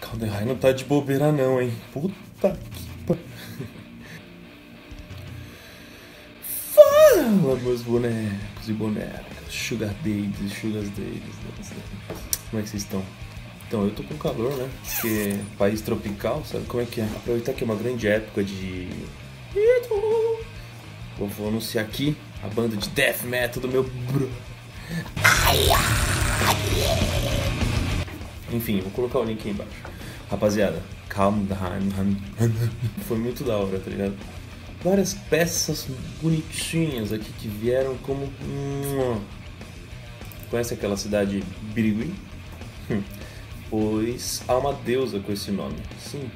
Kaldheim não tá de bobeira não, hein? Puta que pariu. Fala, meus bonecos e bonecas. Sugar Daddies, Sugar Daddies. Como é que vocês estão? Então, eu tô com calor, né? Porque país tropical, sabe como é que é? Aproveitar que é uma grande época de... Eu vou anunciar aqui a banda de death metal do meu bro. Enfim, vou colocar o link aí embaixo. Rapaziada, Kaldheim. Foi muito da hora, tá ligado? Várias peças bonitinhas aqui que vieram como... Conhece aquela cidade Birigui? Pois há uma deusa com esse nome. Sim,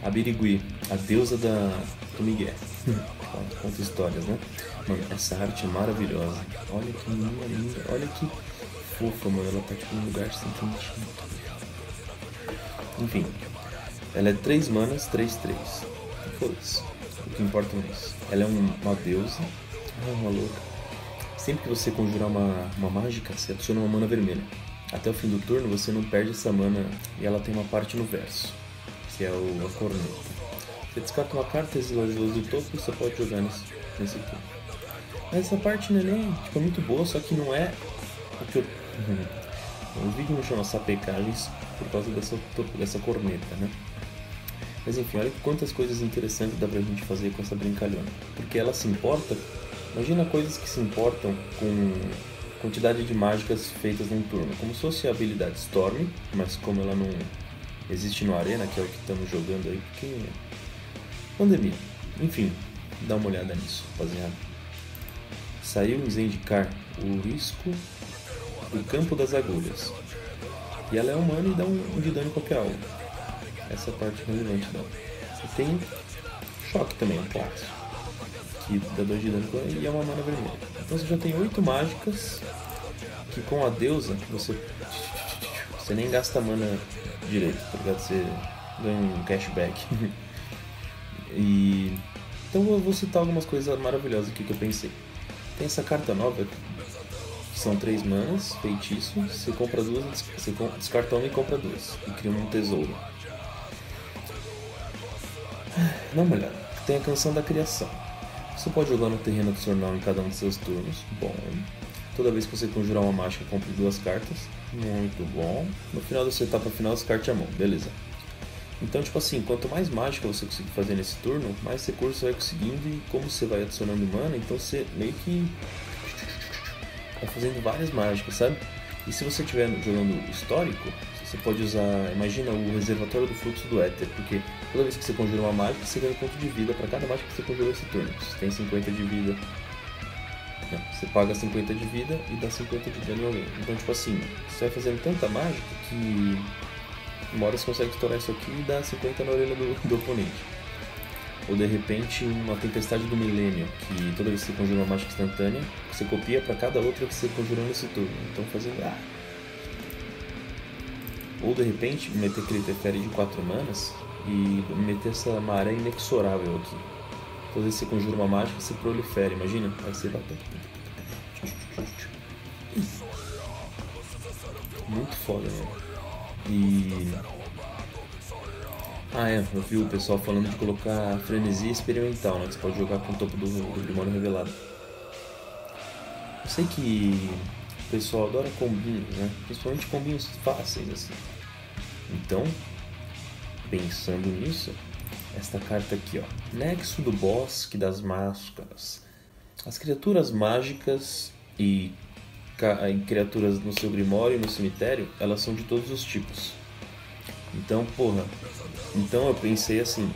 a Birigui, a deusa do Miguel. Conta histórias, né? Mano, essa arte é maravilhosa. Olha que menina linda, olha que fofa, mano. Ela tá tipo num lugar assim quentinho. Enfim, ela é 3 manas, 3/3. Foda-se, o que importa é isso. Ela é uma deusa, uma louca. Sempre que você conjurar uma mágica, você adiciona uma mana vermelha. Até o fim do turno você não perde essa mana e ela tem uma parte no verso, que é a corneta. Você descarta uma carta, exila as duas do topo e você pode jogar nesse turno. Mas essa parte não é nem, tipo, é muito boa, só que não é o que eu... O vídeo não chama sapecagens por causa dessa corneta, né? Mas enfim, olha quantas coisas interessantes dá pra gente fazer com essa brincalhona. Porque ela se importa... Imagina coisas que se importam com quantidade de mágicas feitas num turno. Como se fosse a habilidade Storm, mas como ela não existe no Arena, que é o que estamos jogando aí, porque... Pandemia. Enfim, dá uma olhada nisso, rapaziada. Saiu em Zendikar o risco do campo das agulhas. E ela é humana e dá um de dano em qualquer alvo. Essa é a parte relevante dela. Você tem choque também, um clássico, que dá 2 de dano e é uma mana vermelha. Então você já tem 8 mágicas que com a deusa você nem gasta mana direito, tá ligado? Você ganha um cashback. Então eu vou citar algumas coisas maravilhosas aqui que eu pensei. Tem essa carta nova, que são 3 manas, feitiço. Você compra 2, você descarta uma e compra 2. E cria um tesouro. Dá uma olhada. Tem a canção da criação. Você pode jogar no terreno adicional em cada um de seus turnos. Bom. Toda vez que você conjurar uma mágica, compre 2 cartas. Muito bom. No final da sua etapa final, descarte a mão. Beleza. Então, tipo assim, quanto mais mágica você conseguir fazer nesse turno, mais recursos você vai conseguindo. E como você vai adicionando mana, então você meio que vai fazendo várias mágicas, sabe? E se você estiver jogando histórico, você pode usar, imagina o reservatório do fluxo do éter, porque toda vez que você conjura uma mágica, você ganha um ponto de vida para cada mágica que você conjurou esse turno. Você tem 50 de vida, não, você paga 50 de vida e dá 50 de dano em alguém. Então, tipo assim, você vai fazendo tanta mágica que uma hora você consegue estourar isso aqui e dar 50 na orelha do oponente. Ou de repente uma tempestade do milênio, que toda vez que você conjura uma mágica instantânea, você copia para cada outra que você conjurou nesse turno. Então fazendo... Ou de repente meter aquele Teferi de 4 manas e meter essa maré inexorável aqui. Toda vez que você conjura uma mágica, você prolifera, imagina? Aí você vai... Muito foda, né? Eu vi o pessoal falando de colocar frenesi experimental, né? Que você pode jogar com o topo do Grimório Revelado. Eu sei que o pessoal adora combinhos, né? Principalmente combinhos fáceis, assim. Então, pensando nisso, esta carta aqui, ó. Nexo do Bosque das Máscaras. As criaturas mágicas e criaturas no seu Grimório e no cemitério, elas são de todos os tipos. Então, então eu pensei assim,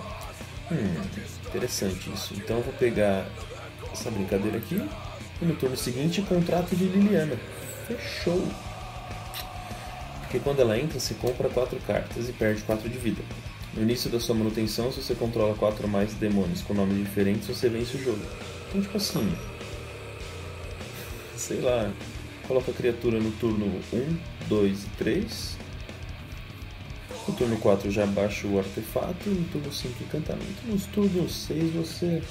interessante isso. Então eu vou pegar essa brincadeira aqui e no turno seguinte contrato de Liliana. Fechou! Porque quando ela entra, você compra 4 cartas e perde 4 de vida. No início da sua manutenção, se você controla 4 ou mais demônios com nomes diferentes, você vence o jogo. Então, tipo assim, sei lá, coloca a criatura no turno 1, 2 e 3. No turno 4 já baixa o artefato e no turno 5 encantamento. Nos turnos 6 você...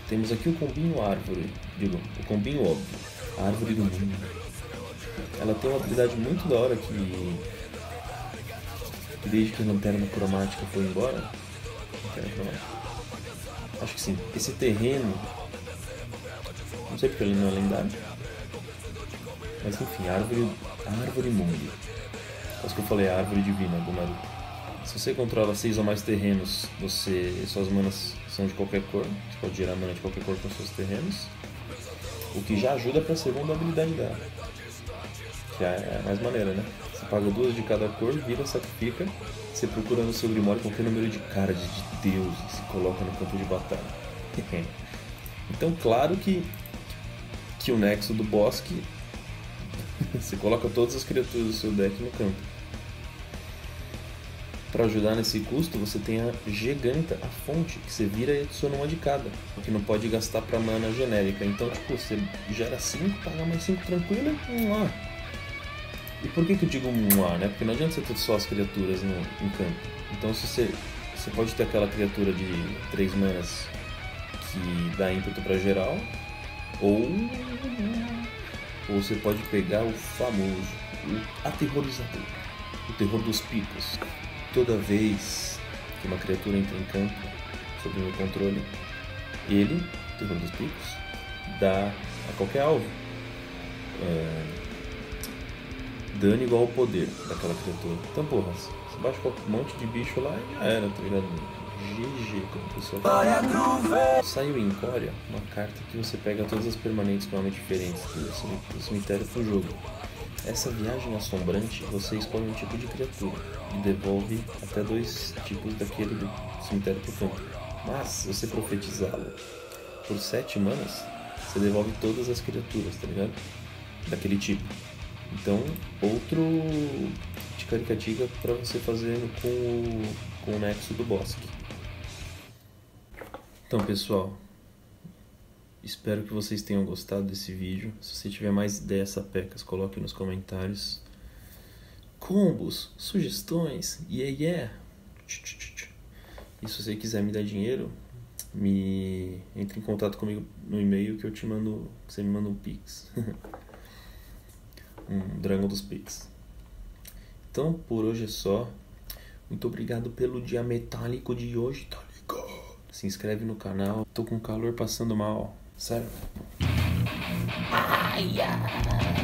Temos aqui o combinho árvore, o combinho óbvio, a árvore do mundo. Ela tem uma habilidade muito da hora que que desde que a lanterna cromática foi embora... Lanterna cromática? Acho que sim. Esse terreno... Não sei porque ele não é lendário. Mas enfim, a árvore mundo. Quase que eu falei, a árvore divina do Naruto. Se você controla 6 ou mais terrenos, suas manas são de qualquer cor. Você pode gerar mana de qualquer cor com seus terrenos. O que já ajuda pra segunda habilidade dela. Que é a mais maneira, né? Você paga 2 de cada cor, vira, sacrifica. Você procura no seu Grimório qualquer número de cards de deuses e coloca no campo de batalha. Então, claro que o Nexo do Bosque... Você coloca todas as criaturas do seu deck no campo. Para ajudar nesse custo, você tem a Giganta, a fonte, que você vira e adiciona uma de cada, o que não pode gastar para mana genérica. Então, tipo, você gera 5, paga mais 5 tranquilo e por que eu digo né? Porque não adianta você ter só as criaturas em campo. Então, se você pode ter aquela criatura de 3 manas que dá ímpeto para geral, ou você pode pegar o famoso, o aterrorizador, o terror dos picos. Toda vez que uma criatura entra em campo sob o meu controle, ele, o terror dos picos, dá a qualquer alvo dano igual ao poder daquela criatura. Então, porra, você baixa um monte de bicho lá e já era, tá ligado? GG, como o pessoal fala. Saiu em Incória uma carta que você pega todas as permanentes com nome diferentes do cemitério pro jogo. Essa viagem assombrante, você escolhe um tipo de criatura e devolve até 2 tipos daquele do cemitério pro campo. Mas, se você profetizá-lo por 7 manas, você devolve todas as criaturas, tá ligado? Daquele tipo. Então, outro ticaricatica pra você fazer com o Nexo do Bosque. Então, pessoal, espero que vocês tenham gostado desse vídeo. Se você tiver mais ideias sapecas, coloque nos comentários. Combos, sugestões, yeah. E se você quiser me dar dinheiro, entre em contato comigo no e-mail que você me manda um Pix. Um Dragão dos Pix. Então, por hoje é só. Muito obrigado pelo dia metálico de hoje, tá ligado? Se inscreve no canal. Tô com calor passando mal. Sério. Ai, ai.